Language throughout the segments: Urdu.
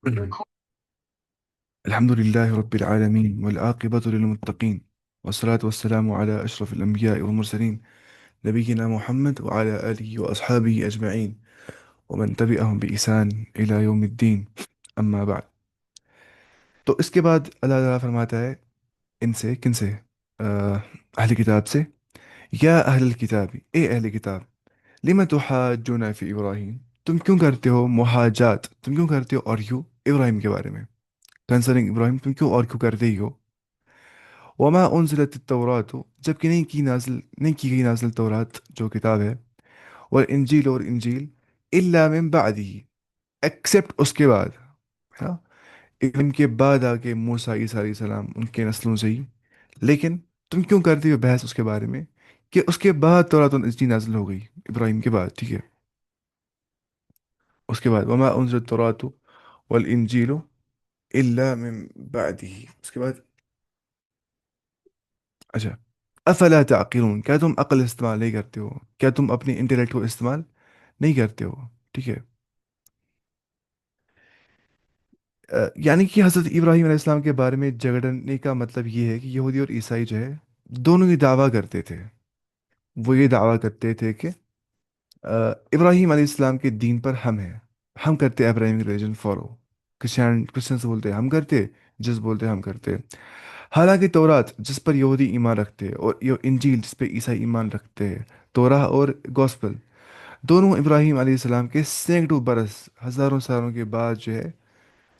الحمد لله رب العالمين والعاقبة للمتقين، والصلاة والسلام على أشرف الأنبياء والمرسلين، نبينا محمد وعلى آله وأصحابه أجمعين ومن تبعهم بإحسان إلى يوم الدين. أما بعد، تو اس کے بعد اللہ تعالیٰ فرماتا ہے ان سے کن سے؟ اہل کتاب سے. یا اہل الکتاب، اے اہل کتاب، لم تحاجون فی ابراہیم، تم کیوں کرتے ہو محاجات، تم کیوں کرتے ہو آرگیو ابراہیم کے بارے میں، کنسرنگ ابراہیم تم کیوں آرگیو کرتے ہی ہو؟ وما انزلت التورات، جبکہ نہیں کی گئی نازل تورات جو کتاب ہے، والانجیل اور انجیل، الا من بعدہ، ایکسپٹ اس کے بعد، ہے نا، ان کے بعد آ کے موسیٰ عیسیٰ علیہ السلام ان کے نسلوں سے ہی. لیکن تم کیوں کرتے ہو بحث اس کے بارے میں کہ اس کے بعد تورات اور انجیل نازل ہو گئی ابراہیم کے بعد، ٹھیک ہے؟ اس کے بعد وما انزلت التورات والانجیل الا من بعدہ، اس کے بعد. اچھا، افلا تعقلون، کیا تم عقل استعمال نہیں کرتے ہو؟ کیا تم اپنی انٹیلیکٹ کو استعمال نہیں کرتے ہو؟ ٹھیک ہے. یعنی کہ حضرت ابراہیم علیہ السلام کے بارے میں جھگڑنے کا مطلب یہ ہے کہ یہودی اور عیسائی جو ہے دونوں یہ دعویٰ کرتے تھے. وہ یہ دعویٰ کرتے تھے کہ ابراہیم علیہ السلام کے دین پر ہم ہیں، ہم کرتے ہیں ابراہیم ریلیجن فالو. کرسچنس بولتے ہیں ہم کرتے، جس بولتے ہیں ہم کرتے. حالانکہ تورات جس پر یہودی ایمان رکھتے ہیں اور یہ انجیل جس پہ عیسائی ایمان رکھتے ہیں، تورا اور گوسپل، دونوں ابراہیم علیہ السلام کے سینکڑوں برس، ہزاروں سالوں کے بعد جو ہے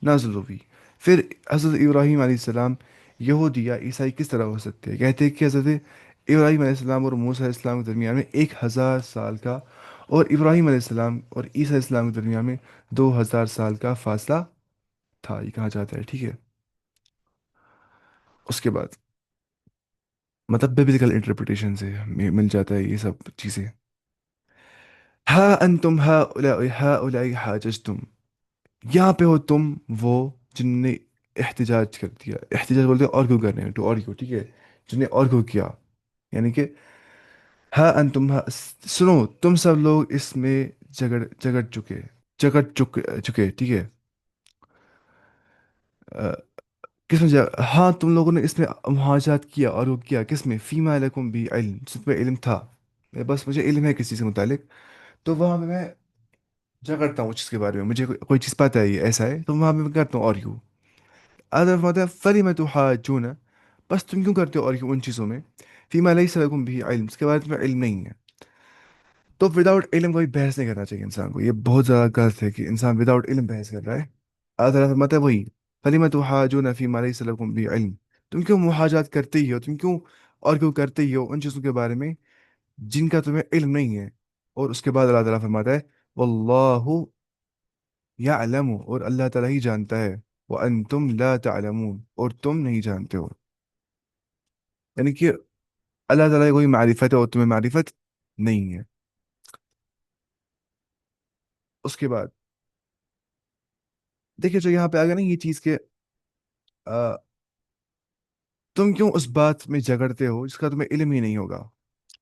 نازل ہوئی. پھر حضرت ابراہیم علیہ السلام یہودی یا عیسائی کس طرح ہو سکتے ہیں؟ کہتے ہیں کہ حضرت ابراہیم علیہ السلام اور موسیٰ علیہ السلام کے درمیان میں 1000 سال کا، اور ابراہیم علیہ السلام اور عیسیٰ علیہ السلام کے درمیان میں 2000 سال کا فاصلہ تھا، یہ کہا جاتا ہے. ٹھیک ہے. اس کے بعد مطلب بیبلیکل انٹرپریٹیشن سے مل جاتا ہے یہ سب چیزیں. ہا انتم ہؤلاء حاججتم، یہاں پہ ہو تم وہ جن نے احتجاج کر دیا. احتجاج بولتے ہیں آرگو کرنے، ٹو آرگو، ٹھیک ہے، جن نے آرگو کیا. یعنی کہ ہا انتم سنو تم سب لوگ اس میں جگڑ چکے، چکے، ٹھیک ہے. آ، کس میں ہاں تم لوگوں نے اس میں محاجات کیا، آرگو کیا، کس میں؟ فیما لکم بھی علم، جس پہ علم تھا. بس مجھے علم ہے کسی سے متعلق، تو وہاں پہ میں جھگڑتا ہوں اس چیز کے بارے میں. مجھے کوئی چیز پتہ ہے یہ ایسا ہے تو وہاں پہ میں کرتا ہوں آرگیو. ادر فرماتا ہے فلی میں تو حاجون، بس تم کیوں کرتے ہو آرگیو ان چیزوں میں؟ فیما لیس لکم بھی علم، اس کے بارے میں علم نہیں ہے. تو وداؤٹ علم کوئی بحث نہیں کرنا چاہیے انسان کو. یہ بہت زیادہ غلط ہے کہ انسان وداؤٹ علم بحث کر رہا ہے. اللہ تعالیٰ فرماتا ہے وہی فلی میں تو حاجون فیما لیس لکم بھی علم، تم کیوں محاجات کرتے ہی ہو، تم کیوں آرگیو کرتے ہی ہو ان چیزوں کے بارے میں جن کا تمہیں علم نہیں ہے. اور اس کے بعد اللہ تعالیٰ فرماتا ہے واللہ یعلم، اور اللہ تعالیٰ ہی جانتا ہے، وانتم لا تعلمون، اور تم نہیں جانتے ہو. یعنی کہ اللہ تعالیٰ کی کوئی معرفت ہے اور تمہیں معرفت نہیں ہے. اس کے بعد دیکھیں جو یہاں پہ آ گیا نا یہ چیز کہ آ، تم کیوں اس بات میں جھگڑتے ہو جس کا تمہیں علم ہی نہیں ہوگا.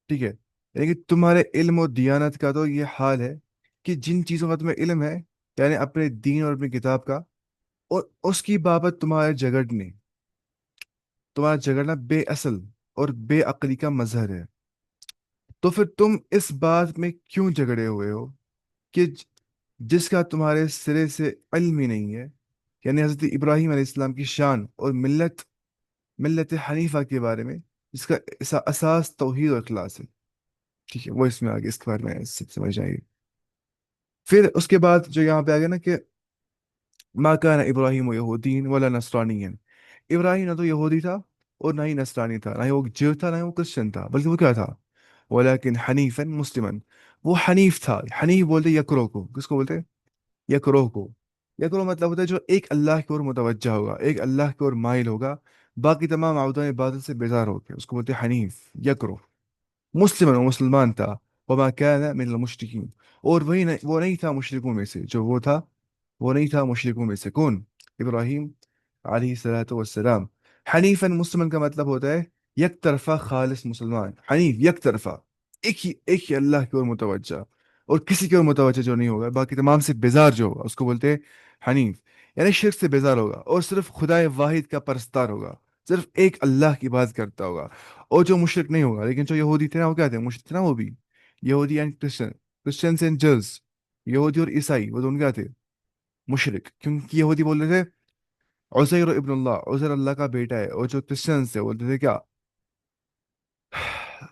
ٹھیک ہے. یعنی کہ تمہارے علم اور دیانت کا تو یہ حال ہے کہ جن چیزوں کا تمہیں علم ہے، یعنی اپنے دین اور اپنی کتاب کا، اور اس کی بابت تمہارا جھگڑنا بے اصل اور بے عقلی کا مظہر ہے. تو پھر تم اس بات میں کیوں جھگڑے ہوئے ہو کہ جس کا تمہارے سرے سے علم ہی نہیں ہے؟ یعنی حضرت ابراہیم علیہ السلام کی شان اور ملت حنیفہ کے بارے میں، جس کا اساس توحید اور اخلاص ہے. ٹھیک ہے، وہ اس میں آگے اس کے بارے میں سمجھ جائیں گے. پھر اس کے بعد جو یہاں پہ آ گیا نا کہ ما کان ابراہیم یہودین ولا نصرانین، ابراہیم نہ تو یہودی تھا اور نہ ہی نصرانی تھا، نہ ہی وہ جو تھا نہ ہی وہ کرسچن تھا، بلکہ وہ کیا تھا؟ ولیکن حنیفا مسلمن، وہ حنیف تھا. حنیف بولتے یکرو کو، کس کو بولتے؟ یکرو کو. یکرو مطلب ہوتا ہے جو ایک اللہ کی اور متوجہ ہوگا، ایک اللہ کی اور مائل ہوگا، باقی تمام معبودان عبادت سے بیزار ہو کے، اس کو بولتے ہیں حنیف، یکرو. مسلم، وہ مسلمان تھا. وما كان من المشرکین، اور وہ نہیں تھا مشرکوں میں سے. جو وہ تھا وہ نہیں تھا مشرکوں میں سے. کون؟ ابراہیم علیہ الصلوۃ والسلام. حنیفا مسلمان کا مطلب ہوتا ہے یک طرفہ خالص مسلمان. حنیف یک طرفہ، ایک ہی اللہ کی اور متوجہ. اور کسی کی اور متوجہ جو نہیں ہوگا، باقی تمام سے بیزار جو ہوگا اس کو بولتے ہیں حنیف، یعنی شرک سے بیزار ہوگا اور صرف خدا واحد کا پرستار ہوگا، صرف ایک اللہ کی بات کرتا ہوگا، اور جو مشرک نہیں ہوگا۔ لیکن جو یہودی تھے نا، وہ کیا تھے؟ مشرک تھے نا وہ بھی، یہودی اینڈ کرسچن، کرسچنس اینڈ جرز، یہودی اور عیسائی وہ دونوں کیا تھے؟ مشرک، کیونکہ یہودی بول رہے تھے عزیر ابن اللہ، عزیر اللہ کا بیٹا ہے، اور جو کرسچنس تھے وہ بولتے تھے کیا؟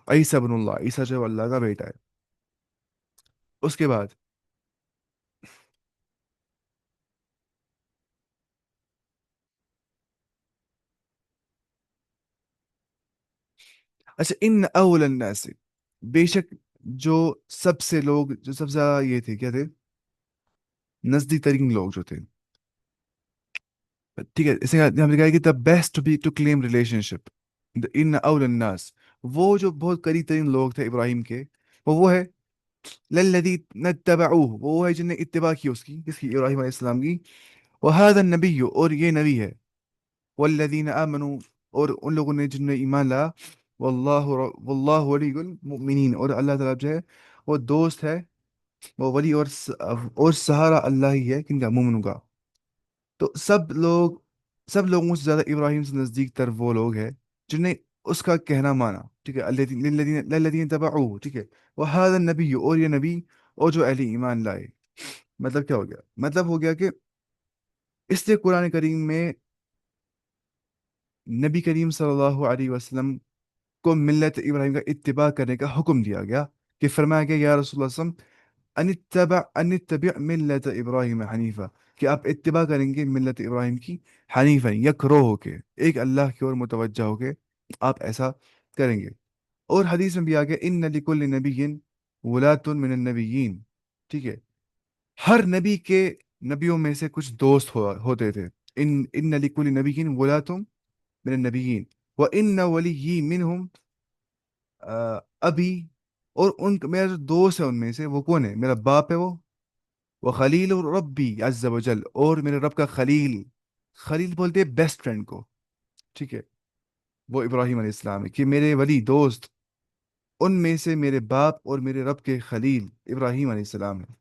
عیسیٰ ابن اللہ، عیسیٰ جو اللہ کا بیٹا ہے۔ اس کے بعد اچھا، ان اول الناس، بے شک جو سب سے لوگ، جو سب سے زیادہ یہ تھے، کیا تھے؟ نزدیک ترین لوگ جو تھے، ٹھیک ہے، اسے ہم نے کہا کہ the best be to claim relationship, ان اول الناس، وہ جو بہت قریب ترین لوگ تھے ابراہیم کے، وہ ہے للذی نتبعوه، وہ ہے جن نے اتباع کی اس کی، کس کی؟ ابراہیم علیہ السلام کی، وهذا النبی، اور یہ نبی ہے، والذین آمنوا، اور ان لوگوں نے جن نے ایمان لایا، واللہ ولی المؤمنین، اور اللہ تعالیٰ جو ہے وہ دوست ہے، وہ ولی اور سہارا اللہ ہی ہے، کن کا؟ مومنوں کا۔ تو سب لوگوں سے زیادہ ابراہیم سے نزدیک تر وہ لوگ ہیں جن نے اس کا کہنا مانا، ٹھیک ہے، للذین تبعوه، ٹھیک ہے، وهذا النبی، اور یہ نبی، اور جو اہل ایمان لائے۔ مطلب کیا ہو گیا؟ مطلب ہو گیا کہ اس لیے قرآن کریم میں نبی کریم صلی اللہ علیہ وسلم کو ملت ابراہیم کا اتباع کرنے کا حکم دیا گیا، کہ فرمایا گیا یا رسول اللہ صلی اللہ علیہ وسلم ان اتبع ملت ابراہیم حنیفہ، کہ آپ اتباع کریں گے ملت ابراہیم کی، حنیفہ یکرو ہو کے، ایک اللہ کی اور متوجہ ہو کے آپ ایسا کریں گے۔ اور حدیث میں بھی آ گیا ان لکل نبی ولات من النبیین، ٹھیک ہے، ہر نبی کے نبیوں میں سے کچھ دوست ہوتے تھے، ان لکل نبی ولات من النبیین وان ولی منہم ابھی، اور میرا جو دوست ہے ان میں سے وہ کون ہے؟ میرا باپ ہے وہ خلیل ربی عز وجل، اور میرے رب کا خلیل، خلیل بولتے ہیں بیسٹ فرینڈ کو، ٹھیک ہے، وہ ابراہیم علیہ السلام ہے، کہ میرے ولی دوست ان میں سے میرے باپ اور میرے رب کے خلیل ابراہیم علیہ السلام ہے۔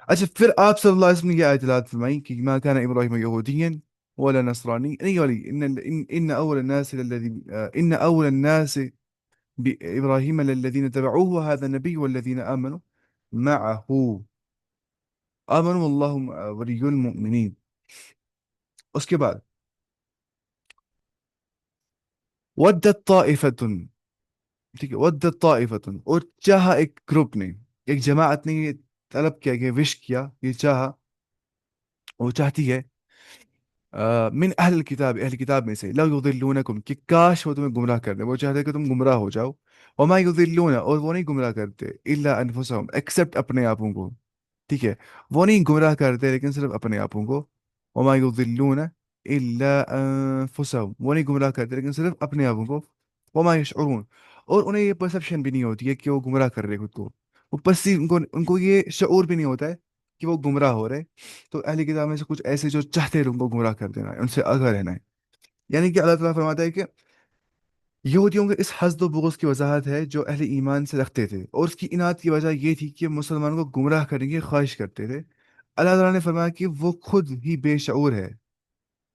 اچھا، پھر آپ صلی اللہ علیہ وسلم نے یہ آیت فرمائی کہ ما كان ابراہیم یہودیا ولا نصرانی، نہیں والی، ان اول الناس ان اول الناس بإبراهيم للذين تبعوه وهذا النبي والذين آمنوا معه، آمنوا والله ولي المؤمنين۔ اس کے بعد ودت طائفة، ٹھیک ہے، ودت طائفة، اور چاہا ایک گروپ نے، ایک جماعت نے یہ طلب کیا، کہ وش کیا، یہ چاہا، وہ چاہتی ہے من اہل الکتاب، اہل کتاب میں سے، لو یضلونکم، کہ کاش وہ تمہیں گمراہ کر دے، وہ چاہتے ہیں کہ تم گمراہ ہو جاؤ، وما یضلون، اور وہ نہیں گمراہ کرتے، الا انفسهم، ایکسپٹ اپنے آپوں کو، ٹھیک ہے، وہ نہیں گمراہ کرتے لیکن صرف اپنے آپوں کو، وما یضلون الا انفسهم، وہ نہیں گمراہ کرتے لیکن صرف اپنے آپوں کو، وما یشعرون، اور انہیں یہ پرسپشن بھی نہیں ہوتی ہے کہ وہ گمراہ کر رہے خود کو، وہ پسی ان کو یہ شعور بھی نہیں ہوتا ہے کہ وہ گمراہ ہو رہے۔ تو اہل کتاب میں سے کچھ ایسے جو چاہتے ہیں ان کو گمراہ کر دینا ہے، ان سے آگاہ رہنا ہے، یعنی کہ اللہ تعالیٰ فرماتا ہے کہ یہودیوں کے اس حسد و بغض کی وضاحت ہے جو اہل ایمان سے رکھتے تھے، اور اس کی انات کی وجہ یہ تھی کہ مسلمانوں کو گمراہ کرنے کی خواہش کرتے تھے۔ اللہ تعالیٰ نے فرمایا کہ وہ خود ہی بے شعور ہے،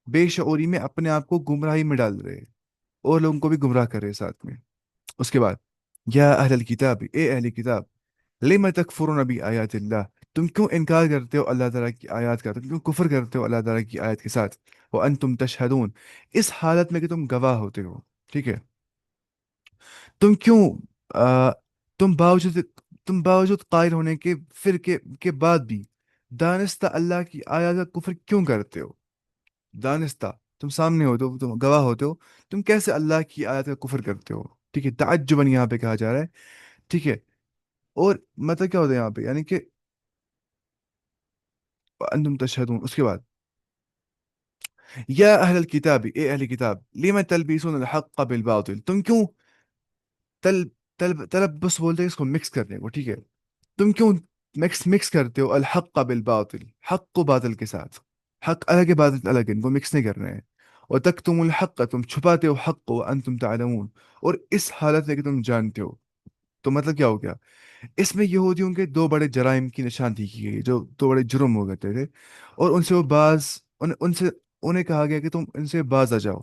بے شعوری میں اپنے آپ کو گمراہی میں ڈال رہے، اور لوگوں کو بھی گمراہ کر رہے ساتھ میں۔ اس کے بعد یا اہل الکتاب، اے اہل کتاب، لم تکفرون بآیات اللہ، تم کیوں انکار کرتے ہو اللہ تعالیٰ کی آیات کا، تم کیوں کفر کرتے ہو اللہ تعالیٰ کی آیت کے ساتھ، وانتم تشہدون، اس حالت میں کہ تم گواہ ہوتے ہو، ٹھیک ہے، تم کیوں آ, تم باوجود تم باوجود قائل ہونے کے کے بعد بھی دانستہ اللہ کی آیات کا کفر کیوں کرتے ہو؟ دانستہ، تم سامنے ہوتے ہو، تم گواہ ہوتے ہو، تم کیسے اللہ کی آیات کا کفر کرتے ہو؟ ٹھیک ہے، تعجباً یہاں پہ کہا جا رہا ہے، ٹھیک ہے، اور مطلب کیا ہوتا ہے یہاں پہ؟ یعنی کہ انتم تشہدون۔ اس کے بعد یا اہل الکتاب، اے اہل کتاب، لم تلبسون الحق بالباطل، تم کیوں تلبس بولتے ہیں اس کو مکس کرنے کو، ٹھیک ہے، تم کیوں مکس کرتے ہو الحق بالباطل، حق کو باطل کے ساتھ، حق الگ ہے باطل الگ ہے، ان کو مکس نہیں کرنا ہے، اور تکتم الحق، تم چھپاتے ہو حق کو، انتم تعلمون، اور اس حالت میں کہ تم جانتے ہو، تو مطلب کیا ہو گیا؟ اس میں یہودیوں کے دو بڑے جرائم کی نشاندہی کی گئی، جو دو بڑے جرم ہو گئے تھے، اور ان سے وہ باز، ان سے انہیں کہا گیا کہ تم ان سے باز آ جاؤ،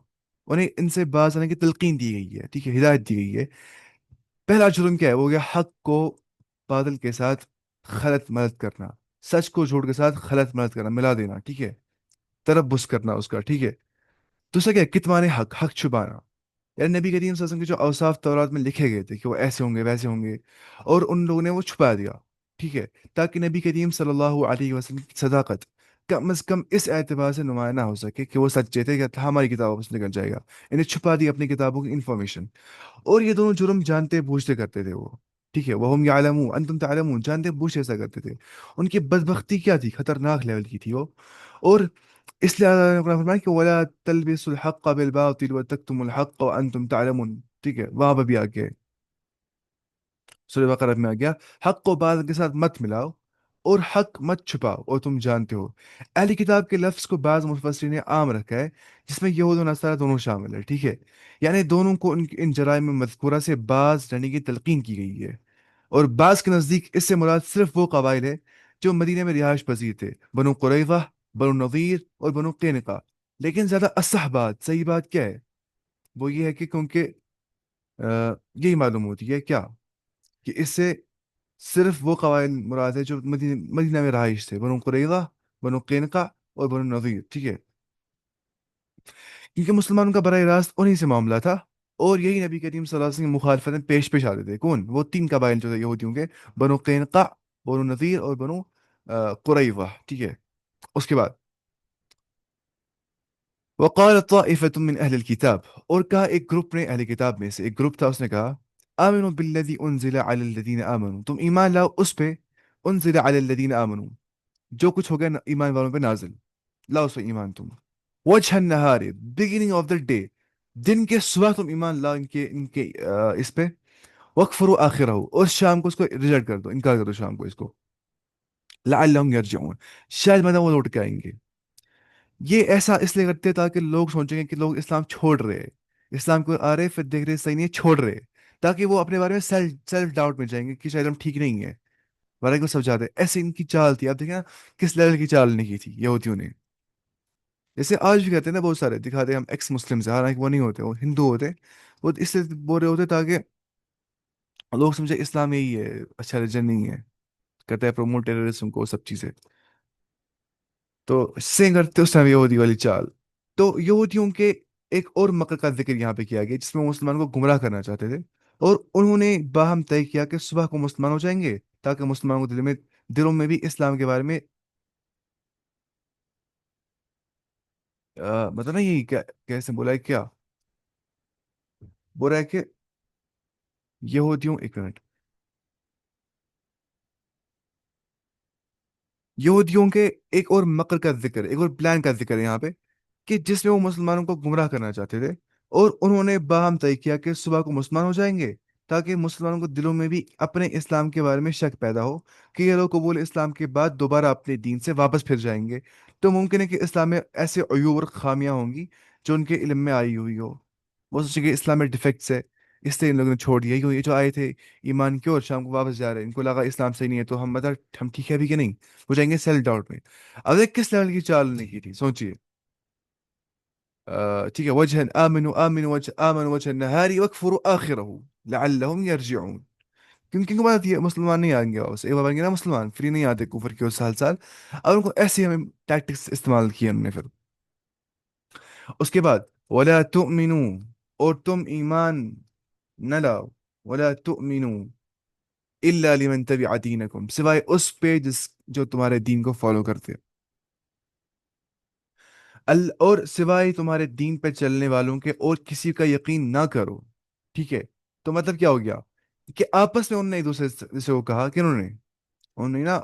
انہیں ان سے باز آنے کی تلقین دی گئی ہے، ٹھیک ہے، ہدایت دی گئی ہے۔ پہلا جرم کیا ہے؟ وہ گیا حق کو باطل کے ساتھ خلط ملط کرنا، سچ کو جھوٹ کے ساتھ خلط ملط کرنا، ملا دینا، ٹھیک ہے، تربص کرنا اس کا، ٹھیک ہے۔ دوسرا کیا ہے؟ کتمان حق، حق چھپانا، یعنی نبی کریم صلی اللہ علیہ وسلم کے جو اوصاف تورات میں لکھے گئے تھے کہ وہ ایسے ہوں گے ویسے ہوں گے، اور ان لوگوں نے وہ چھپا دیا، ٹھیک ہے، تاکہ نبی کریم صلی اللہ علیہ وسلم کی صداقت کم از کم اس اعتبار سے نمایاں نہ ہو سکے کہ وہ سچے تھے کہ ہماری کتابوں سے نکل جائے گا، انہیں چھپا دی اپنی کتابوں کی انفارمیشن۔ اور یہ دونوں جرم جانتے بوجھتے کرتے تھے وہ، ٹھیک ہے، وہ ہم یعلمون انتم تعلمون، جانتے بوجھتے ایسا کرتے تھے۔ ان کی بدبختی کیا تھی؟ خطرناک لیول کی تھی وہ۔ اور اس لیے اللہ نے قرآن فرمایا کہ ولا تلبسوا الحق بالباطل وتكتموا الحق وانتم تعلمون، ٹھیک ہے، وہاں پہ بھی آ گیا، سورہ بقرہ میں آ گیا، حق کو باطل کے ساتھ مت ملاؤ اور حق مت چھپاؤ اور تم جانتے ہو۔ اہلی کتاب کے لفظ کو بعض مفسرین نے عام رکھا ہے، جس میں یہود و نصارہ دونوں شامل ہے، ٹھیک ہے، یعنی دونوں کو ان جرائم مذکورہ سے باز رہنے کی تلقین کی گئی ہے۔ اور بعض کے نزدیک اس سے مراد صرف وہ قبائل ہے جو مدینہ میں رہائش پذیر تھے، بنو قریظہ، بنو نذیر اور بنو قینقاع۔ لیکن زیادہ اصح بات، صحیح بات کیا ہے؟ وہ یہ ہے کہ کیونکہ یہی معلوم ہوتی ہے کیا، کہ اس سے صرف وہ قبائل مراد ہے جو مدینہ میں رہائش تھے، بنو قریظہ، بنو قینقاع اور بنو نذیر، ٹھیک ہے، کیونکہ مسلمانوں کا براہ راست انہی سے معاملہ تھا، اور یہی نبی کریم صلی اللہ علیہ وسلم کی مخالفت میں پیش پیش آتے تھے۔ کون وہ تین قبائل جو تھے یہودیوں کے؟ بنو قینقاع، بنو نذیر اور بنو قریظہ، ٹھیک ہے۔ اس کے بعد وقال طائفة من اہل الكتاب، اور کہا ایک گروپ نے، اہل کتاب میں سے ایک گروپ تھا، اس نے کہا آمنوا بالذی انزل علی الذین آمنوا، تم ایمان لاؤ اس پہ، انزل علی الذین آمنوا، جو کچھ ہو گیا ایمان والوں پہ نازل، لاؤ اس پہ ایمان تم، وجہ النہار، بگننگ آف دا ڈے، دن کے صبح تم ایمان لاؤ ان کے اس پہ، وکفروا آخرہ، اور شام کو اس کو ریجیکٹ کر دو، انکار کر دو شام کو اس کو، لعلہم یرجعون، شاید مدہ وہ لوٹ کے آئیں گے۔ یہ ایسا اس لیے کرتے تاکہ لوگ سوچیں گے کہ لوگ اسلام چھوڑ رہے ہیں، اسلام کو آ رہے پھر دیکھ رہے صحیح نہیں ہے، چھوڑ رہے، تاکہ وہ اپنے بارے میں سیلف ڈاؤٹ میں جائیں گے کہ شاید ہم ٹھیک نہیں ہے، ورنہ کو سب جاتے ایسے ان کی چال تھی۔ آپ دیکھیں نا کس لیول کی چال نہیں کی تھی یہودیوں نے، جیسے آج بھی کہتے ہیں نا بہت سارے دکھاتے ہیں ہم ایکس مسلم سے، حالانکہ وہ نہیں ہوتے، وہ ہندو ہوتے، وہ اس لیے بول رہے ہوتے تاکہ لوگ سمجھے اسلام یہی ہے، اچھا ریلیجن نہیں ہے، کرتا ہے پروموٹ ٹیررزم کو، سب چیزیں، تو سین کرتے اس ٹائم یہودی والی چال۔ تو یہودیوں کے ایک اور مکر کا ذکر یہاں پہ کیا گیا جس میں وہ مسلمانوں کو گمراہ کرنا چاہتے تھے، اور انہوں نے باہم طے کیا کہ صبح کو مسلمان ہو جائیں گے تاکہ مسلمانوں کو دلوں میں بھی اسلام کے بارے میں مطلب نا یہی کیسے بولا ہے کیا، بول رہا ہے کہ یہودیوں، ایک منٹ، یہودیوں کے ایک اور مکر کا ذکر، ایک اور پلان کا ذکر ہے یہاں پہ، کہ جس میں وہ مسلمانوں کو گمراہ کرنا چاہتے تھے، اور انہوں نے باہم طے کیا کہ صبح کو مسلمان ہو جائیں گے تاکہ مسلمانوں کو دلوں میں بھی اپنے اسلام کے بارے میں شک پیدا ہو کہ یہ لوگ قبول اسلام کے بعد دوبارہ اپنے دین سے واپس پھر جائیں گے، تو ممکن ہے کہ اسلام میں ایسے عیوب اور خامیاں ہوں گی جو ان کے علم میں آئی ہوئی ہو، وہ سوچیں کہ اسلام میں ڈیفیکٹس ہے، اس لیے ان لوگوں نے چھوڑ دیا، یہ جو آئے تھے ایمان کی اور شام کو واپس جا رہے ہیں، ان کو لگا اسلام صحیح نہیں ہے تو ہم مطلب ہم ٹھیک ہے بھی کہ نہیں، ہو جائیں گے سیلف ڈاؤٹ میں۔ اب ایک کس لیول کی چال نے کی تھی سوچیے، ٹھیک ہے، وجہ آمنوا وجہ آمنوا وجہ النہاری وکفروا آخرہ لعلہم یرجعون، کیونکہ بات یہ مسلمان نہیں آئیں گے واپس، ایک بار بن گے نا مسلمان فری نہیں آتے کفر کے سال سال، اور ان کو ایسے ہمیں ٹیکٹکس استعمال کیے ہم نے پھر۔ اس کے بعد ولا تؤمنوا، اور تم ایمان نہ لاؤ، ولا تؤمنوا الا لمن تبع دینکم، سوائے اس پہ جو تمہارے دین کو فالو کرتے، اور سوائے تمہارے دین پہ چلنے والوں کے اور کسی کا یقین نہ کرو، ٹھیک ہے۔ تو مطلب کیا ہو گیا کہ آپس میں انہوں نے ایک دوسرے سے وہ کہا کہ انہوں نے نا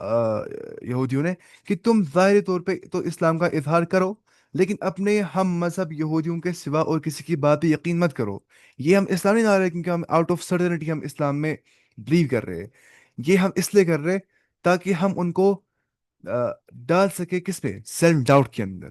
یہودیوں نے کہ تم ظاہری طور پہ تو اسلام کا اظہار کرو، لیکن اپنے ہم مذہب یہودیوں کے سوا اور کسی کی بات پہ یقین مت کرو۔ یہ ہم اسلام نہیں لا رہے کیونکہ ہم آؤٹ آف سرٹنٹی ہم اسلام میں بلیو کر رہے ہیں، یہ ہم اس لیے کر رہے تاکہ ہم ان کو ڈال سکے کس پہ؟ سیلف ڈاؤٹ کے اندر،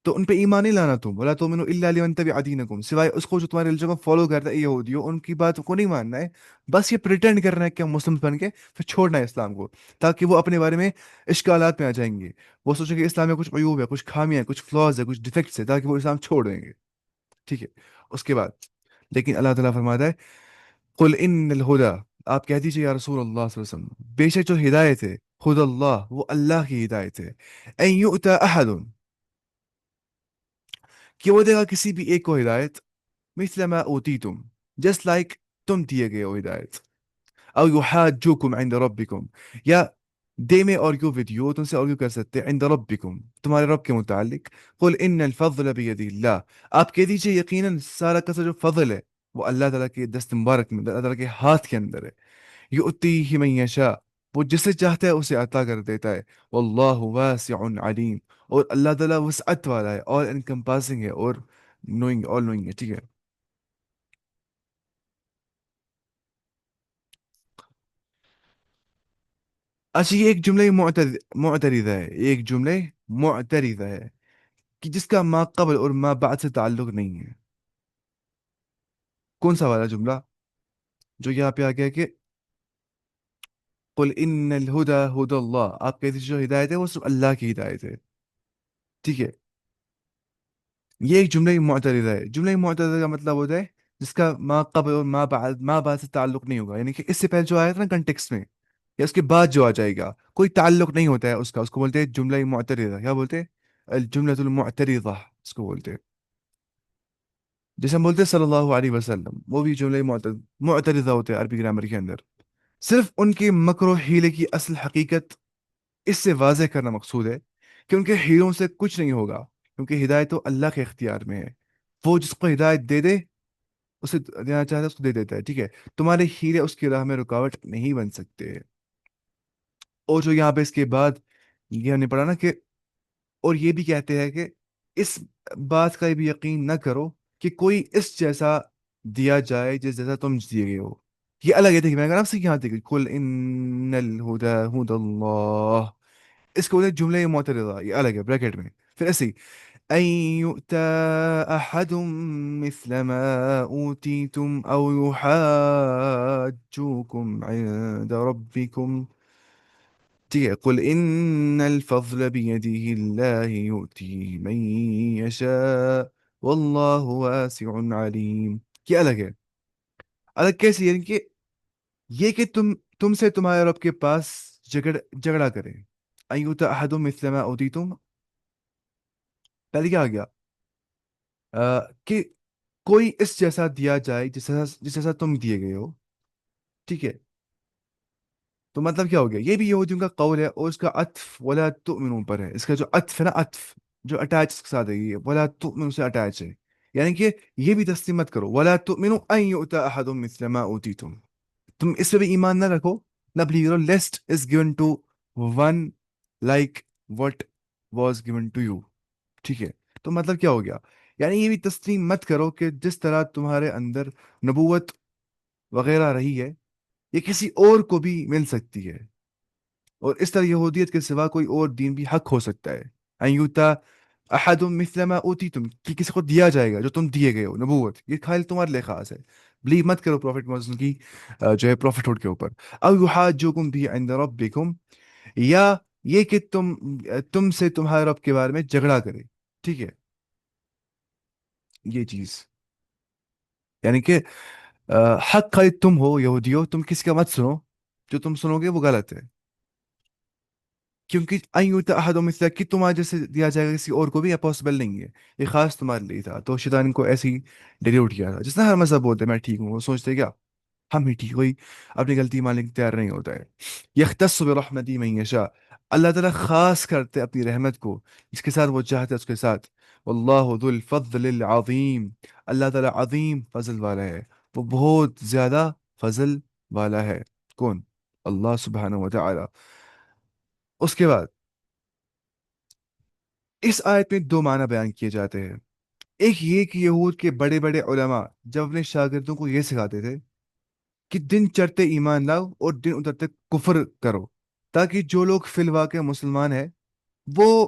تو ان پہ ایمان نہیں لانا تم، ولا تؤمنوا الا لمن تبع دینکم، سوائے اس کو جو تمہارے ریلیجن کو فالو کرتا ہے یہودی ہو، ان کی بات کو نہیں ماننا ہے، بس یہ پریٹینڈ کرنا ہے کہ ہم مسلم بن کے پھر چھوڑنا ہے اسلام کو، تاکہ وہ اپنے بارے میں اشکالات میں آ جائیں گے، وہ سوچیں کہ اسلام میں کچھ عیوب ہے، کچھ خامیاں ہیں، کچھ فلاز ہے، کچھ ڈیفیکٹس ہے، تاکہ وہ اسلام چھوڑ دیں گے. ٹھیک ہے. اس کے بعد لیکن اللہ تعالیٰ فرماتا ہے قل ان الہدا، آپ کہہ دیجیے یا رسول اللہ صلی اللہ علیہ وسلم، بے شک جو ہدایت ہے، خود اللہ، وہ اللہ کی ہدایت ہے، ان یؤتا احد، کہ وہ دے گا کسی بھی ایک کو ہدایت، مثل ما اوتیتم، جسٹ لائک تم دیے گئے ہو ہدایت، او یحاجوکم عند ربکم، یا دے میں آرگیو ود یو، تم سے آرگیو کر سکتے ہیں عند ربکم، تمہارے رب کے متعلق. قل ان الفضل بید اللہ، آپ کہہ دیجئے یقیناً سارا کا سارا جو فضل ہے وہ اللہ تعالیٰ کے دست مبارک میں، اللہ تعالیٰ کے ہاتھ کے اندر ہے. یؤتیہ من یشاء، وہ جسے چاہتا ہے اسے عطا کر دیتا ہے، واللہ واسع علیم، اور اللہ تعالیٰ وسعت والا ہے، آل انکمپاسنگ ہے، اور نوئنگ، آل نوئنگ ہے. ٹھیک ہے. اچھا یہ ایک جملہ معترضہ ہے، ایک جملہ معترضہ ہے کہ جس کا ما قبل اور ما بعد سے تعلق نہیں ہے. کون سا والا جملہ جو یہاں پہ آ گیا کہ قل ان الہدا ہدى اللہ، آپ کہتے ہیں جو ہدایت ہے وہ صرف اللہ کی ہدایت ہے. ٹھیک ہے. یہ ایک جملہ معترضہ ہے. جملہ معترضہ کا مطلب ہوتا ہے جس کا ما قبل اور ما بعد سے تعلق نہیں ہوگا، یعنی کہ اس سے پہلے جو آیا تھا نا کنٹیکس میں، یا اس کے بعد جو آ جائے گا کوئی تعلق نہیں ہوتا ہے اس کا، اس کو بولتے ہیں جملہ معترضہ. کیا بولتے ہیں؟ الجملۃ المعترضہ اس کو بولتے ہیں. جیسے ہم بولتے ہیں صلی اللہ علیہ وسلم، وہ بھی جملہ معترضہ ہوتے ہیں عربی گرامر کے اندر. صرف ان کے مکر و حیلے کی اصل حقیقت اس سے واضح کرنا مقصود ہے کہ ان کے ہیلوں سے کچھ نہیں ہوگا، کیونکہ ہدایت تو اللہ کے اختیار میں ہے، وہ جس کو ہدایت دے دے، اسے دینا چاہتا ہے اس کو دے دیتا ہے. ٹھیک ہے. تمہارے ہیلے اس کی راہ میں رکاوٹ نہیں بن سکتے. اور جو یہاں پہ اس کے بعد یہ ہم نے پڑھا نا کہ اور یہ بھی کہتے ہیں کہ اس بات کا بھی یقین نہ کرو کہ کوئی اس جیسا دیا جائے جس جیسا تم دیے گئے ہو. یہ الگ ہے. دیکھیے میں اگر آپ سے یہاں دیکھیے کل ان الہدا ہد اللہ، اس کو بولتے ہیں جملہ معترضہ، یہ الگ ہے بریکٹ میں. پھر ایسے ہی ان یؤتا احد مثل ما اوتیتم او یحاجوکم عند ربکم. ٹھیک ہے. قل ان الفضل بیدہ اللہ یؤتی من یشاء واللہ واسع علیم. یہ الگ ہے. الگ کیسے؟ یعنی کہ یہ کہ تم سے تمہارے رب کے پاس جھگڑا کرے. ایوتا احد مثل ما اوتیتم، پہلے کیا آ گیا؟ کہ کوئی اس جیسا دیا جائے جس جیسا تم دیے گئے ہو. ٹھیک ہے. تو مطلب کیا ہو گیا؟ یہ بھی یہودیوں کا قول ہے، اور اس کا عطف ولا تؤمنون پر ہے. اس کا جو عطف ہے نا، عطف جو اٹیچ کے ساتھ ہے، یہ ولا تؤمنون سے اٹیچ ہے، یعنی کہ یہ بھی تسلیم مت کرو، ولا تؤمنوا ان یؤتا احد مثل ما اوتیتم، تم اس پہ بھی ایمان نہ رکھو، نہ بلیو کرو least is given to one like what was given to you. ٹھیک ہے. تو مطلب کیا ہو گیا؟ یعنی یہ بھی تسلیم مت کرو کہ جس طرح تمہارے اندر نبوت وغیرہ رہی ہے یہ کسی اور کو بھی مل سکتی ہے، اور اس طرح یہودیت کے سوا کوئی اور دین بھی حق ہو سکتا ہے. ایوتا احد مثل ما اوتیتم، کہ کسی کو دیا جائے گا جو تم دیے گئے ہو نبوت، یہ خالی تمہارے لیے خاص ہے. بلیو مت کرو پروفٹ محمد کی جو ہے پروفٹ ہوڈ کے اوپر. او یحاجوکم بھی عند ربکم، یا یہ کہ تم سے تمہارے رب کے بارے میں جھگڑا کرے. ٹھیک ہے. یہ چیز یعنی کہ حق خالی تم ہو یہودیو، تم کسی کا مت سنو، جو تم سنو گے وہ غلط ہے. کیونکہ ایوتا احد مثل، کہ تمہارے جیسے دیا جائے گا کسی اور کو بھی، یہ پاسبل نہیں ہے، یہ خاص تمہارے لیے تھا. تو شیطان کو ایسے ہی ڈیلیوٹ کیا تھا. جس طرح ہر مذہب بولتے ہیں میں ٹھیک ہوں، وہ سوچتے کیا ہم ہی ٹھیک ہوئی، اپنی غلطی ماننے کو تیار نہیں ہوتا ہے. یختص برحمتی من یشاء، اللہ تعالیٰ خاص کرتے اپنی رحمت کو جس کے ساتھ وہ چاہتے اس کے ساتھ. واللہ ذو الفضل العظیم، اللہ تعالیٰ عظیم فضل والا ہے، وہ بہت زیادہ فضل والا ہے. کون؟ اللہ سبحانہ و تعالی. اس کے بعد اس آیت میں دو معنی بیان کیے جاتے ہیں. ایک یہ کہ یہود کے بڑے بڑے علماء جب اپنے شاگردوں کو یہ سکھاتے تھے کہ دن چڑھتے ایمان لاؤ اور دن اترتے کفر کرو، تاکہ جو لوگ فی الواقع مسلمان ہیں وہ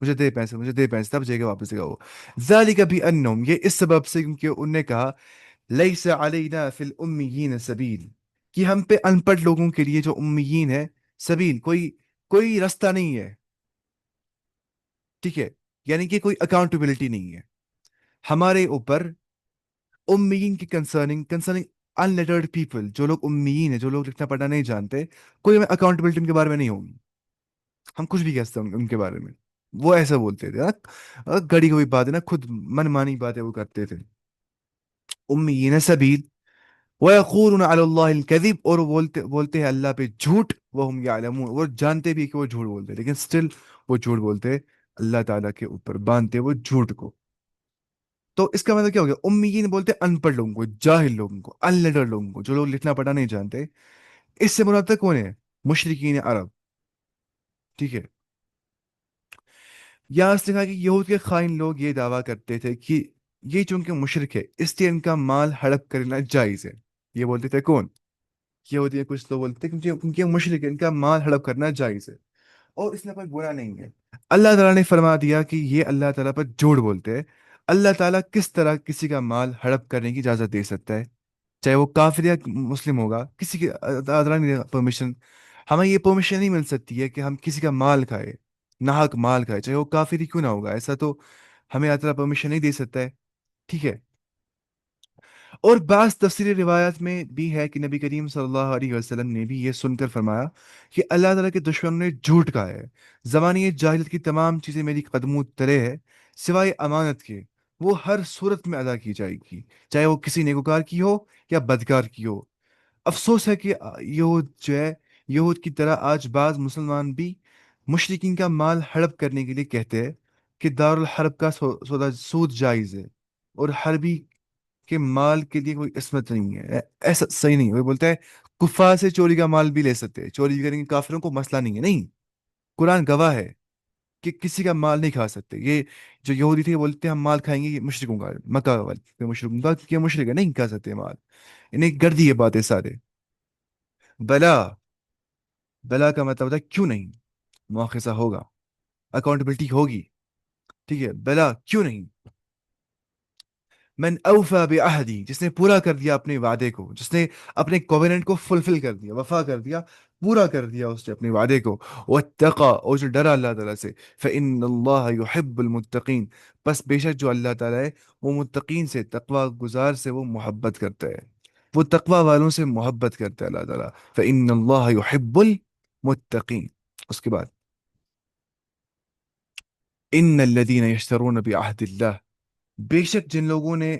مجھے دے پیسے، تب جائے گا واپس دے گا وہ. ذالک بانہم، یہ اس سبب سے کیونکہ انہوں نے کہا لیس علینا فی الامیین سبیل، کہ ہم پہ ان پڑھ لوگوں کے لیے جو امیین ہے، سبیل کوئی رستہ نہیں ہے. ٹھیک ہے، یعنی کہ کوئی اکاؤنٹیبلٹی نہیں ہے ہمارے اوپر امیین کی کنسرننگ ان لیٹرڈ پیپل، جو لوگ امیین ہیں، جو لوگ لکھنا پڑھنا نہیں جانتے، کوئی ہمیں اکاؤنٹیبلٹی ان کے بارے میں نہیں ہوگی. ہم کچھ بھی کہہ سکتے ہیں ان کے بارے میں. وہ ایسا بولتے تھے نا، گڑی ہوئی بات ہے نا، خود من مانی باتیں وہ کرتے تھے. امیین سبیل وَيَقُولُونَ عَلَى اللَّهِ الْكَذِبَ، اور وہ بولتے ہیں اللہ پہ جھوٹ، وَهُمْ يَعْلَمُونَ، وہ جانتے بھی کہ وہ جھوٹ بولتے ہیں، لیکن سٹل وہ جھوٹ بولتے ہیں، اللہ تعالیٰ کے اوپر باندھتے وہ جھوٹ کو. تو اس کا مطلب کیا ہو گیا؟ امیین بولتے ہیں ان پڑھ لوگوں کو، جاہل لوگوں کو، ان لیٹرڈ لوگوں کو، جو لوگ لکھنا پڑھنا نہیں جانتے. اس سے مراد کون ہے؟ مشرکین عرب. ٹھیک ہے. یہاں اس نے کہا کہ یہود کے خائن لوگ یہ دعویٰ کرتے تھے کہ یہ چونکہ مشرک ہے اس لیے ان کا مال ہڑپ کرنا جائز ہے. یہ بولتے تھے کون؟ یہودی کچھ لوگ بولتے ہیں کیونکہ مشرک ہے، ان کا مال ہڑپ کرنا جائز ہے اور اس میں کوئی برا نہیں ہے. اللہ تعالیٰ نے فرما دیا کہ یہ اللہ تعالیٰ پر جھوٹ بولتے ہیں. اللہ تعالیٰ کس طرح کسی کا مال ہڑپ کرنے کی اجازت دے سکتا ہے؟ چاہے وہ کافر یا مسلم ہوگا، کسی کی اللہ تعالیٰ نے پرمیشن، ہمیں یہ پرمیشن نہیں مل سکتی ہے کہ ہم کسی کا مال کھائے، ناحق مال کھائے، چاہے وہ کافر ہی کیوں نہ ہوگا. ایسا تو ہمیں اللہ تعالیٰ پرمیشن نہیں دے سکتا ہے. ٹھیک ہے. اور بعض تفسیری روایات میں بھی ہے کہ نبی کریم صلی اللہ علیہ وسلم نے بھی یہ سن کر فرمایا کہ اللہ تعالیٰ کے دشمنوں نے جھوٹ کہا ہے، زمانے جاہلیت کی تمام چیزیں میری قدموں تلے ہے سوائے امانت کے، وہ ہر صورت میں ادا کی جائے گی، چاہے وہ کسی نیکوکار کی ہو یا بدکار کی ہو. افسوس ہے کہ یہود جو ہے، یہود کی طرح آج بعض مسلمان بھی مشرکین کا مال ہڑپ کرنے کے لیے کہتے ہیں کہ دارالحرب کا سودا سود جائز ہے اور حربی کہ مال کے لیے کوئی عصمت نہیں ہے. ایسا صحیح نہیں ہے. وہ بولتا ہے کفار سے چوری کا مال بھی لے سکتے ہیں، چوری بھی کریں گے، کافروں کو مسئلہ نہیں ہے. نہیں، قرآن گواہ ہے کہ کسی کا مال نہیں کھا سکتے. یہ جو یہودی تھے یہ بولتے ہیں ہم مال کھائیں گے، یہ مشرکوں کا، مکہ والے مشرکوں کا، کہ مشرک ہے نہیں کھا سکتے مال. انہیں گردی یہ باتیں سارے. بلا، بلا کا مطلب ہوتا ہے کیوں نہیں، مواخذہ ہوگا، اکاؤنٹبلٹی ہوگی. ٹھیک ہے. بلا کیوں نہیں. من اوفا بعہدی، جس نے پورا کر دیا اپنے وعدے کو، جس نے اپنے کووننٹ کو فلفل کر دیا، وفا کر دیا، پورا کر دیا اس نے اپنے وعدے کو. واتقا، اور جو ڈرا اللہ تعالیٰ سے. فإن اللہ يحب المتقین، بس بے شک جو اللہ تعالیٰ ہے وہ متقین سے، تقوی گزار سے وہ محبت کرتا ہے، وہ تقوی والوں سے محبت کرتا ہے اللہ تعالیٰ. فإن اللہ يحب المتقین. اس کے بعد ان الذين يشترون بعهد اللہ، بے شک جن لوگوں نے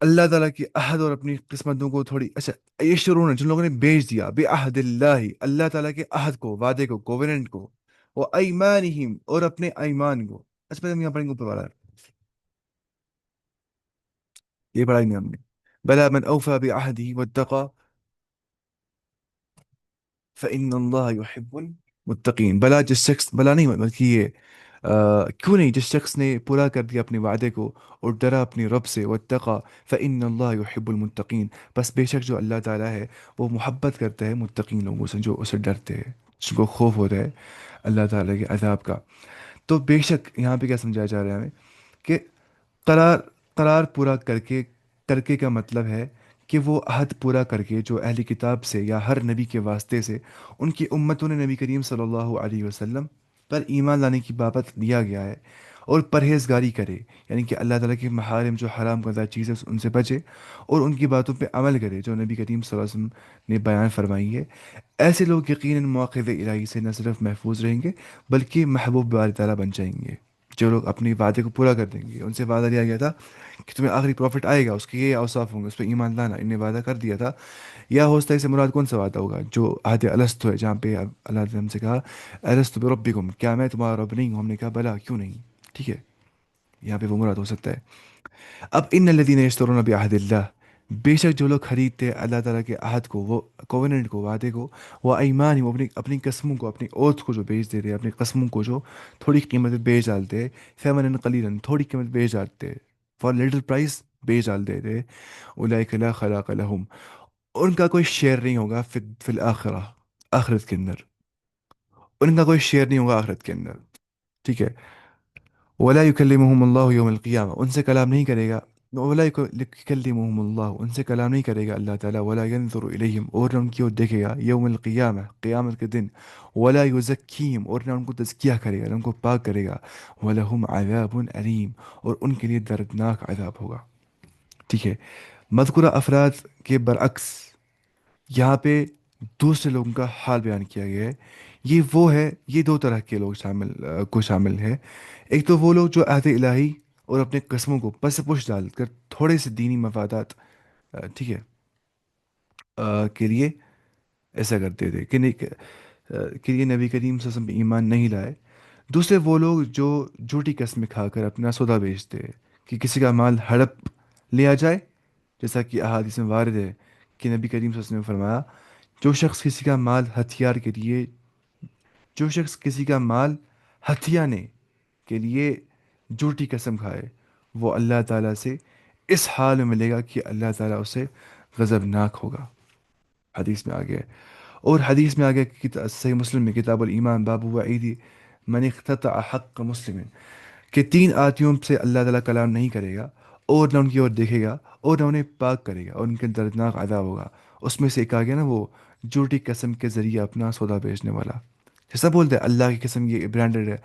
اللہ تعالیٰ کی عہد اور اپنی قسمتوں کو تھوڑی، اچھا، یشترون، جن لوگوں نے بیچ دیا بعہد اللہ، اللہ تعالیٰ کے عہد کو، وعدے کو، کووننٹ کو، وہ ایمانہم، اور اپنے ایمان کو. اچھا پہلے ہم یہاں پڑھیں گے اوپر والا، یہ پڑھا ہی نہیں ہم نے. بلا من اوفى بعہدہ واتقى فإن اللہ يحب المتقین. بلا جس شخص، بلا نہیں بلکہ یہ کیوں نہیں، جس شخص نے پورا کر دیا اپنے وعدے کو اور ڈرا اپنے رب سے، واتقا فإن اللہ يحب المتقین، بس بے شک جو اللہ تعالیٰ ہے وہ محبت کرتا ہے متقین لوگوں سے، جو اسے ڈرتے ہیں، جن کو خوف ہوتا ہے اللہ تعالیٰ کے عذاب کا. تو بے شک یہاں پہ کیا سمجھایا جا رہا ہے ہمیں کہ قرار، قرار پورا کر کے کا مطلب ہے کہ وہ عہد پورا کر کے جو اہلی کتاب سے یا ہر نبی کے واسطے سے ان کی امتوں نے نبی کریم صلی اللہ علیہ وسلم پر ایمان لانے کی بابت دیا گیا ہے، اور پرہیزگاری کرے، یعنی کہ اللہ تعالیٰ کے محارم جو حرام کردہ چیزیں ان سے بچے اور ان کی باتوں پہ عمل کرے جو نبی کریم صلی اللہ علیہ وسلم نے بیان فرمائی ہے. ایسے لوگ یقیناً مواقع الہی سے نہ صرف محفوظ رہیں گے بلکہ محبوب باری تعالیٰ بن جائیں گے. جو لوگ اپنی وعدے کو پورا کر دیں گے، ان سے وعدہ لیا گیا تھا کہ تمہیں آخری پروفٹ آئے گا، اس کے یہ اوصاف ہوں گے، اس پہ ایمان لانا، انہیں وعدہ کر دیا تھا. یا ہو سکتا ہے اس سے مراد کون سا وعدہ ہوگا؟ جو عہد الستو ہے، جہاں پہ اللہ تعالیٰ نے ہم سے کہا الستو بربکم، کیا میں تمہارا رب نہیں ہوں؟ ہم نے کہا بلا کیوں نہیں. ٹھیک ہے، یہاں پہ وہ مراد ہو سکتا ہے. اب ان الذین یشترون بعہد اللہ، بے شک جو لوگ خریدتے ہیں اللہ تعالیٰ کے عہد کو، وہ کووننٹ کو، وعدے کو، وہ ایمان، وہ اپنی اپنی قسموں کو، اپنی اوتھ کو جو بیچ دیتے ہیں، اپنی قسموں کو جو تھوڑی قیمت پہ بیچ ڈالتے ہیں، ثمنا قلیلا، تھوڑی قیمت بیچ ڈالتے ہیں، فار لٹل پرائز بیچ ڈال دیتے ہیں. اولئک لا خلاق لہم، ان کا کوئی شیئر نہیں ہوگا فی الآخرہ، آخرت کے اندر. ان کا کوئی شیئر نہیں ہوگا آخرت کے اندر، ٹھیک ہے؟ ولا یکلمہم اللہ یوم القیامہ، ان سے کلام نہیں کرے گا، ولا یکلمہم اللہ، ان سے کلام نہیں کرے گا اللہ تعالیٰ، ولا ینظر الیہم، اور نہ ان کی اور دیکھے گا، یوم القیامہ، قیامت کے دن، ولا یزکیہم، اور نہ ان کو تزکیہ کرے گا، نہ ان کو پاک کرے گا، ولہم عذاب علیم، اور ان کے لیے دردناک عذاب ہوگا، ٹھیک ہے؟ مذکورہ افراد کے برعکس یہاں پہ دوسرے لوگوں کا حال بیان کیا گیا ہے۔ یہ وہ ہے، یہ دو طرح کے لوگ شامل ہے۔ ایک تو وہ لوگ جو عہد الہی اور اپنے قسموں کو پس پش ڈال کر تھوڑے سے دینی مفادات، ٹھیک ہے، کے لیے ایسا کرتے تھے کہ کے لیے نبی کریم صلی اللہ علیہ وسلم پہ ایمان نہیں لائے۔ دوسرے وہ لوگ جو جھوٹی قسمیں کھا کر اپنا سودا بیچتے ہیں کہ کسی کا مال ہڑپ لیا جائے، جیسا کہ احادیث میں وارد ہے کہ نبی کریم صلی اللہ علیہ وسلم نے فرمایا، جو شخص کسی کا مال ہتھیار کے لیے، جو شخص کسی کا مال ہتھیانے کے لیے جھوٹی قسم کھائے، وہ اللہ تعالیٰ سے اس حال میں ملے گا کہ اللہ تعالیٰ اسے غضبناک ہوگا، حدیث میں آ گیا ہے۔ اور حدیث میں آ گیا کہ صحیح مسلم میں کتاب الایمان باب وعید من اقتطع حق مسلم، کہ تین آتیوں سے اللہ تعالیٰ کلام نہیں کرے گا، اور نہ ان کی اور دیکھے گا، اور نہ انہیں پاک کرے گا، اور ان کے دردناک عذاب ہوگا۔ اس میں سے ایک آ گیا نا، وہ جھوٹی قسم کے ذریعے اپنا سودا بیچنے والا، جیسا بولتے ہیں اللہ کی قسم یہ برانڈڈ ہے،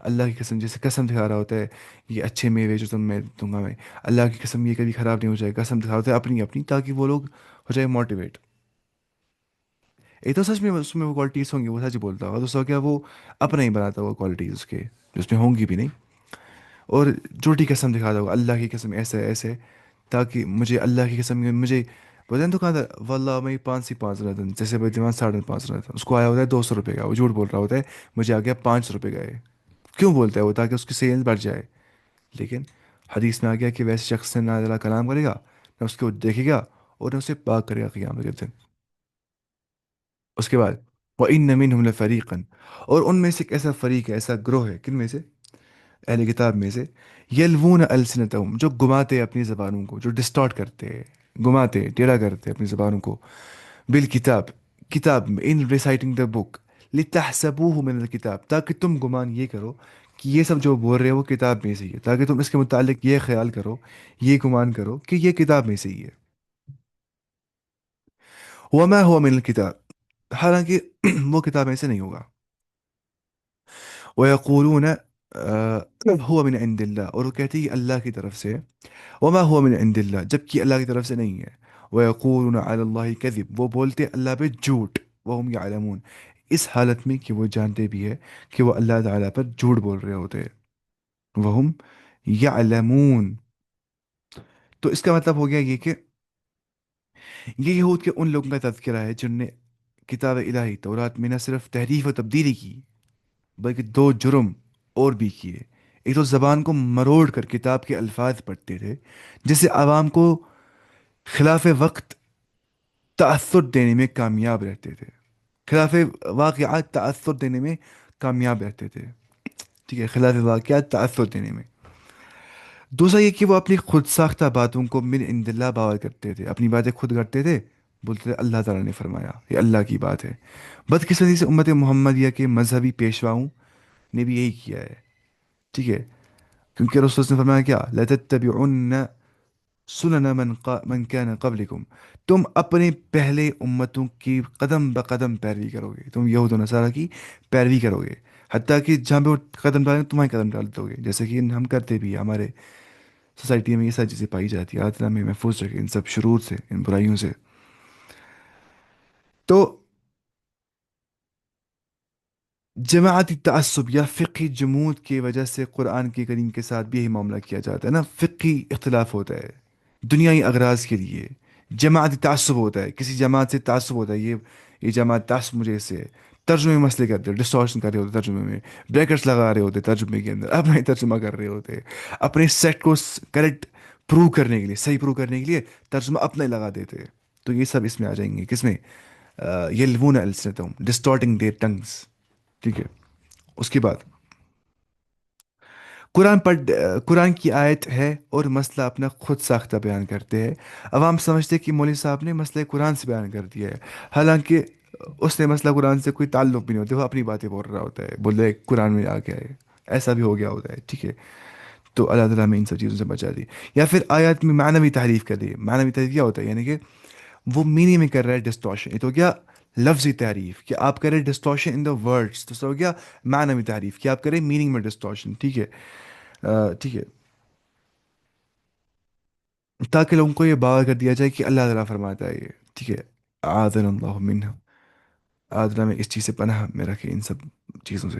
اللہ کی قسم جیسے قسم دکھا رہا ہوتا ہے، یہ اچھے میوے جو تم میں دوں گا میں، اللہ کی قسم یہ کبھی خراب نہیں ہو جائے، قسم دکھا ہوتا ہے اپنی اپنی، تاکہ وہ لوگ ہو جائے موٹیویٹ۔ ایک تو سچ میں اس میں وہ کوالٹیز ہوں گی، وہ سچ بولتا ہوگا، دوسرا کیا وہ اپنا ہی بناتا ہوگا کوالٹیز اس کے، جو اس میں ہوں گی بھی نہیں، اور جھوٹی قسم دکھاتا ہوگا، اللہ کی قسم ایسے ایسے، تاکہ مجھے اللہ کی قسم مجھے بولتے ہیں دکاندار واللہ میں 5 رہا تھا، جیسے بھائی دماغ 5.5 رہا تھا، اس کو آیا ہوتا ہے 200 روپے کا، وہ جھوٹ بول رہا ہوتا ہے، مجھے آ گیا 500 روپے کا ہے، کیوں بولتا ہے وہ؟ تاکہ اس کی سیلز بڑھ جائے۔ لیکن حدیث میں آ گیا کہ ویسے شخص سے نہ اللہ کلام کرے گا، نہ اس کو دیکھے گا، اور نہ اسے پاک کرے گا قیامت کے دن۔ اس کے بعد وَإِنَّ مِنْهُمْ لَفَرِيقًا، اور ان میں سے ایک ایسا فریق ہے، ایسا گروہ ہے، کن میں سے؟ اہل کتاب میں سے، یلوون السنتہم، جو گماتے ہیں اپنی زبانوں کو، جو ڈسٹارٹ کرتے ہیں، گماتے ہیں، ٹیڑھا کرتے ہیں اپنی زبانوں کو، بالکتاب، کتاب میں، ان ریسائٹنگ دا بک، لتحسبوہ من الکتاب، تاکہ تم گمان یہ کرو کہ یہ سب جو بول رہے ہیں وہ کتاب میں سے ہی ہے، تاکہ تم اس کے متعلق یہ خیال کرو، یہ گمان کرو کہ یہ کتاب میں سے ہی ہے۔ وما هو من الکتاب، حالانکہ وہ کتاب میں سے نہیں ہوگا۔ وَيَقُولُونَ هو من عند اللہ، اور وہ کہتے ہیں کہ اللہ کی طرف سے، وما هو من عند اللہ، جبکہ اللہ کی طرف سے نہیں ہے۔ وَيَقُولُونَ عَلَى اللَّهِ كَذِب، وہ بولتے ہیں اللہ پہ جھوٹ، وَهُمْ يَعْلَمُونَ، اس حالت میں کہ وہ جانتے بھی ہے کہ وہ اللہ تعالیٰ پر جھوٹ بول رہے ہوتے ہیں، وَهُمْ يَعْلَمُونَ۔ تو اس کا مطلب ہو گیا یہ کہ یہ یہود کے ان لوگوں کا تذکرہ ہے جن نے کتاب الہی تورات میں نہ صرف تحریف و تبدیلی کی، بلکہ دو جرم اور بھی کیے۔ ایک تو زبان کو مروڑ کر کتاب کے الفاظ پڑھتے تھے، جس سے عوام کو خلاف وقت تأثر دینے میں کامیاب رہتے تھے، خلاف واقعات تأثر دینے میں کامیاب رہتے تھے، ٹھیک ہے، خلاف واقعات تأثر دینے میں۔ دوسرا یہ کہ وہ اپنی خود ساختہ باتوں کو من عند اللہ باور کرتے تھے، اپنی باتیں خود کرتے تھے، بولتے تھے اللہ تعالیٰ نے فرمایا، یہ اللہ کی بات ہے۔ بدقسمتی سے امت محمدیہ کے مذہبی پیشواؤں نے بھی یہی کیا ہے، ٹھیک ہے، کیونکہ رسول نے فرمایا کیا، لَتَتَّبِعُنَّ سُنَنَ من كَانَ قَبْلِكُمْ، تم اپنے پہلے امتوں کی قدم بقدم پیروی کرو گے، تم یہود و نصارہ کی پیروی کرو گے، حتیٰ کہ جہاں پہ وہ قدم ڈالیں تمہارے قدم ڈال دو گے، جیسے کہ ہم کرتے بھی ہیں، ہمارے سوسائٹی میں یہ ساری چیزیں پائی جاتی ہیں، اللہ تعالیٰ ہمیں محفوظ رکھے ان سب شرور سے، ان برائیوں سے۔ تو جماعتی تعصب یا فقہی جمود کی وجہ سے قرآن کے کریم کے ساتھ بھی یہی معاملہ کیا جاتا ہے نا، فقہی اختلاف ہوتا ہے دنیائی اغراض کے لیے، جماعتی تعصب ہوتا ہے، کسی جماعت سے تعصب ہوتا ہے، یہ جماعت تعصب مجھے اس سے ہے، ترجمے میں مسئلے کرتے ہیں، ڈسٹورشن کر رہے ہوتے ہیں ترجمے میں، بریکٹس لگا رہے ہوتے ہیں ترجمے کے اندر، اپنا ہی ترجمہ کر رہے ہوتے ہیں، اپنے سیٹ کو کریکٹ پروو کرنے کے لیے، صحیح پروو کرنے کے لیے ترجمہ اپنا ہی لگا دیتے ہیں۔ تو یہ سب اس میں آ جائیں گے، کس میں؟ یلوون السنتہم، ڈسٹارٹنگ دیئر ٹنگس، ٹھیک ہے۔ اس کے بعد قرآن پر قرآن کی آیت ہے اور مسئلہ اپنا خود ساختہ بیان کرتے ہیں، عوام سمجھتے کہ مولوی صاحب نے مسئلہ قرآن سے بیان کر دیا ہے، حالانکہ اس نے مسئلہ قرآن سے کوئی تعلق بھی نہیں ہوتا، وہ اپنی باتیں بول رہا ہوتا ہے، بول رہے قرآن میں آ گیا ہے، ایسا بھی ہو گیا ہوتا ہے، ٹھیک ہے؟ تو اللہ تعالیٰ ہمیں ان سب چیزوں سے بچا دی. یا پھر آیات میں معنوی تحریف کر دی. معنوی تحریف کیا ہوتا ہے؟ یعنی کہ وہ میننگ میں کر رہا ہے ڈسٹورشن. یہ تو کیا لفظی تعریف کہ آپ کریں ڈسٹورشن ان دا ورڈس، تو ہو گیا معنوی تعریف کہ آپ کریں میننگ میں ڈسٹورشن، ٹھیک ہے؟ ٹھیک ہے، تاکہ لوگوں کو یہ باور کر دیا جائے کہ اللہ تعالیٰ فرماتا ہے یہ، ٹھیک ہے؟ آذن اللہ منہ، آدھنا میں اس چیز سے پناہ میں رکھے ان سب چیزوں سے.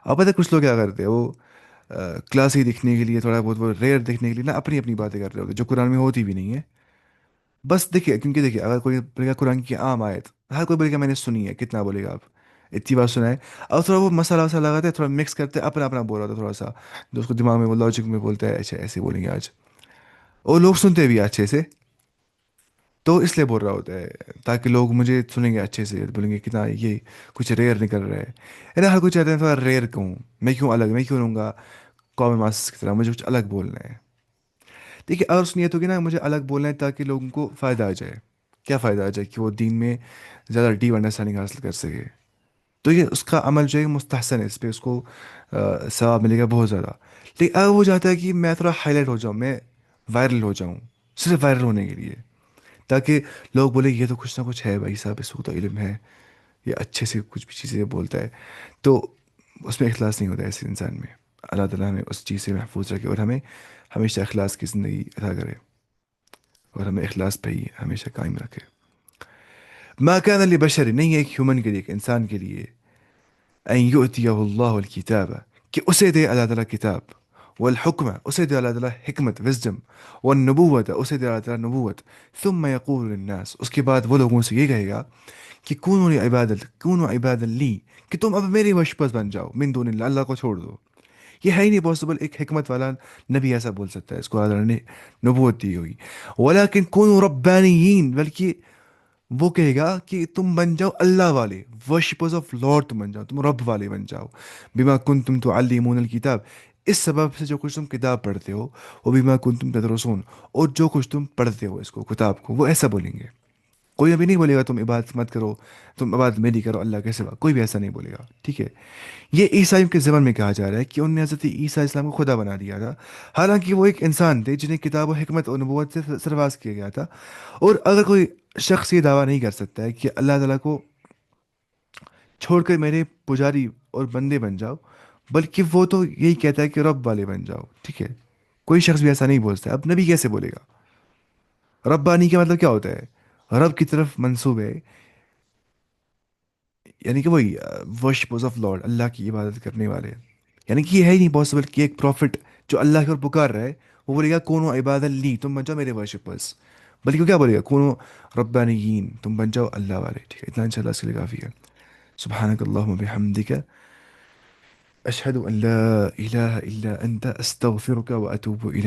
اب پتہ ہے کچھ لوگ کیا کرتے ہیں؟ وہ کلاسی دکھنے کے لیے، تھوڑا بہت وہ ریئر دکھنے کے لیے نا اپنی اپنی باتیں کر رہے ہوتے ہیں جو قرآن میں ہوتی بھی نہیں ہے. بس دیکھیے، کیونکہ دیکھیے اگر کوئی بولے گا قرآن کی عام آیت، ہر کوئی بولے گا میں نے سنی ہے، کتنا بولے گا آپ؟ اتنی بار سنا ہے. اور تھوڑا وہ مسئلہ وسا لگاتے ہیں، تھوڑا مکس کرتے ہیں، اپنا اپنا بول رہا تھا تھوڑا سا، جو اس کو دماغ میں وہ لاجک میں بولتا ہے اچھا ایسے بولیں گے آج. اور لوگ سنتے بھی ہیں اچھے سے، تو اس لیے بول رہا ہوتا ہے تاکہ لوگ مجھے سنیں گے اچھے سے، بولیں گے کتنا یہ کچھ ریئر نکل رہا ہے نا. ہر کوئی چاہتے ہیں تھوڑا ریئر کہوں، میں کیوں الگ، میں کیوں رہوں گا کامن ماسس کی طرح، مجھے کچھ الگ بولنا ہے. دیکھیے اگر اس نیت ہوگی نا مجھے الگ بولنا ہے تاکہ لوگوں کو فائدہ آ جائے. کیا فائدہ آ جائے؟ کہ وہ دین میں زیادہ ڈیپ انڈرسٹینڈنگ حاصل کر سکے. تو یہ اس کا عمل جو ہے مستحسن ہے، اس پہ اس کو ثواب ملے گا بہت زیادہ. لیکن اگر وہ چاہتا ہے کہ میں تھوڑا ہائی لائٹ ہو جاؤں، میں وائرل ہو جاؤں، صرف وائرل ہونے کے لیے، تاکہ لوگ بولے یہ تو کچھ نہ کچھ ہے بھائی صاحب، اس کو تو علم ہے، یہ اچھے سے کچھ بھی چیزیں بولتا ہے، تو اس میں اخلاص نہیں ہوتا ہے ایسے انسان میں. اللہ تعالیٰ ہمیں اس چیز سے محفوظ رکھے اور ہمیں ہمیشہ اخلاص کی زندگی عطا کرے، اور ہمیں اخلاص پہ ہی ہمیشہ قائم رکھے. ما كان لبشر، نہیں ہے ایک ہیومن کے لیے، ایک انسان کے لیے، ان یؤتیہ اللہ الکتاب، کہ اسے دے اللہ تعالیٰ کتاب، والحکمہ اسے دے اللہ تعالیٰ حکمت وزڈم، والنبوت اسے دے اللہ تعالیٰ نبوت، ثم یقول للناس اس کے بعد وہ لوگوں سے یہ کہے گا کہ کونوا عباد لی، کہ تم اب میری وشپس بن جاؤ، من دون اللہ، اللہ کو چھوڑ دو. یہ ہے ہی نہیں پاسبل ایک حکمت والا نبی ایسا بول سکتا ہے، اس کو اللہ نے نبوت دی ہوئی. ولیکن کونوا ربانیین، بلکہ وہ کہے گا کہ تم بن جاؤ اللہ والے، ورشپرز آف لارڈ، تم بن جاؤ، تم رب والے بن جاؤ. بما کنتم تعلمون الکتاب، اس سبب سے جو کچھ تم کتاب پڑھتے ہو، وہ بما کنتم تدرسون، اور جو کچھ تم پڑھتے ہو اس کو کتاب کو، وہ ایسا بولیں گے. کوئی ابھی نہیں بولے گا تم عبادت مت کرو، تم عبادت میری کرو اللہ کے سوا، کوئی بھی ایسا نہیں بولے گا، ٹھیک ہے؟ یہ عیسائیوں کے زمن میں کہا جا رہا ہے کہ انہوں نے حضرت عیسیٰ اسلام کو خدا بنا دیا تھا، حالانکہ وہ ایک انسان تھے جنہیں کتاب و حکمت اور نبوت سے سرفراز کیا گیا تھا. اور اگر کوئی شخص یہ دعویٰ نہیں کر سکتا ہے کہ اللہ تعالیٰ کو چھوڑ کر میرے پجاری اور بندے بن جاؤ، بلکہ وہ تو یہی کہتا ہے کہ رب والے بن جاؤ، ٹھیک ہے؟ کوئی شخص بھی ایسا نہیں بولتا ہے، اب نبی کیسے بولے گا؟ ربانی کا مطلب کیا ہوتا ہے؟ رب کی طرف منسوب ہے، یعنی کہ وہی ورشپرز آف لارڈ، اللہ کی عبادت کرنے والے. یعنی کہ یہ ہے ہی نہیں پاسبل کہ ایک پروفٹ جو اللہ کی اور پکار رہا ہے وہ بولے گا کونو عباد لی، تم بن جاؤ میرے ورشپرز، بلکہ وہ کیا بولے گا؟ کونو ربانیین، تم بن جاؤ اللہ والے، ٹھیک ہے؟ اتنا انشاءاللہ اس کے لیے کافی ہے. سبحانك اللهم بحمدك، أشهد أن لا إله إلا أنت، أستغفرك وأتوب إليك.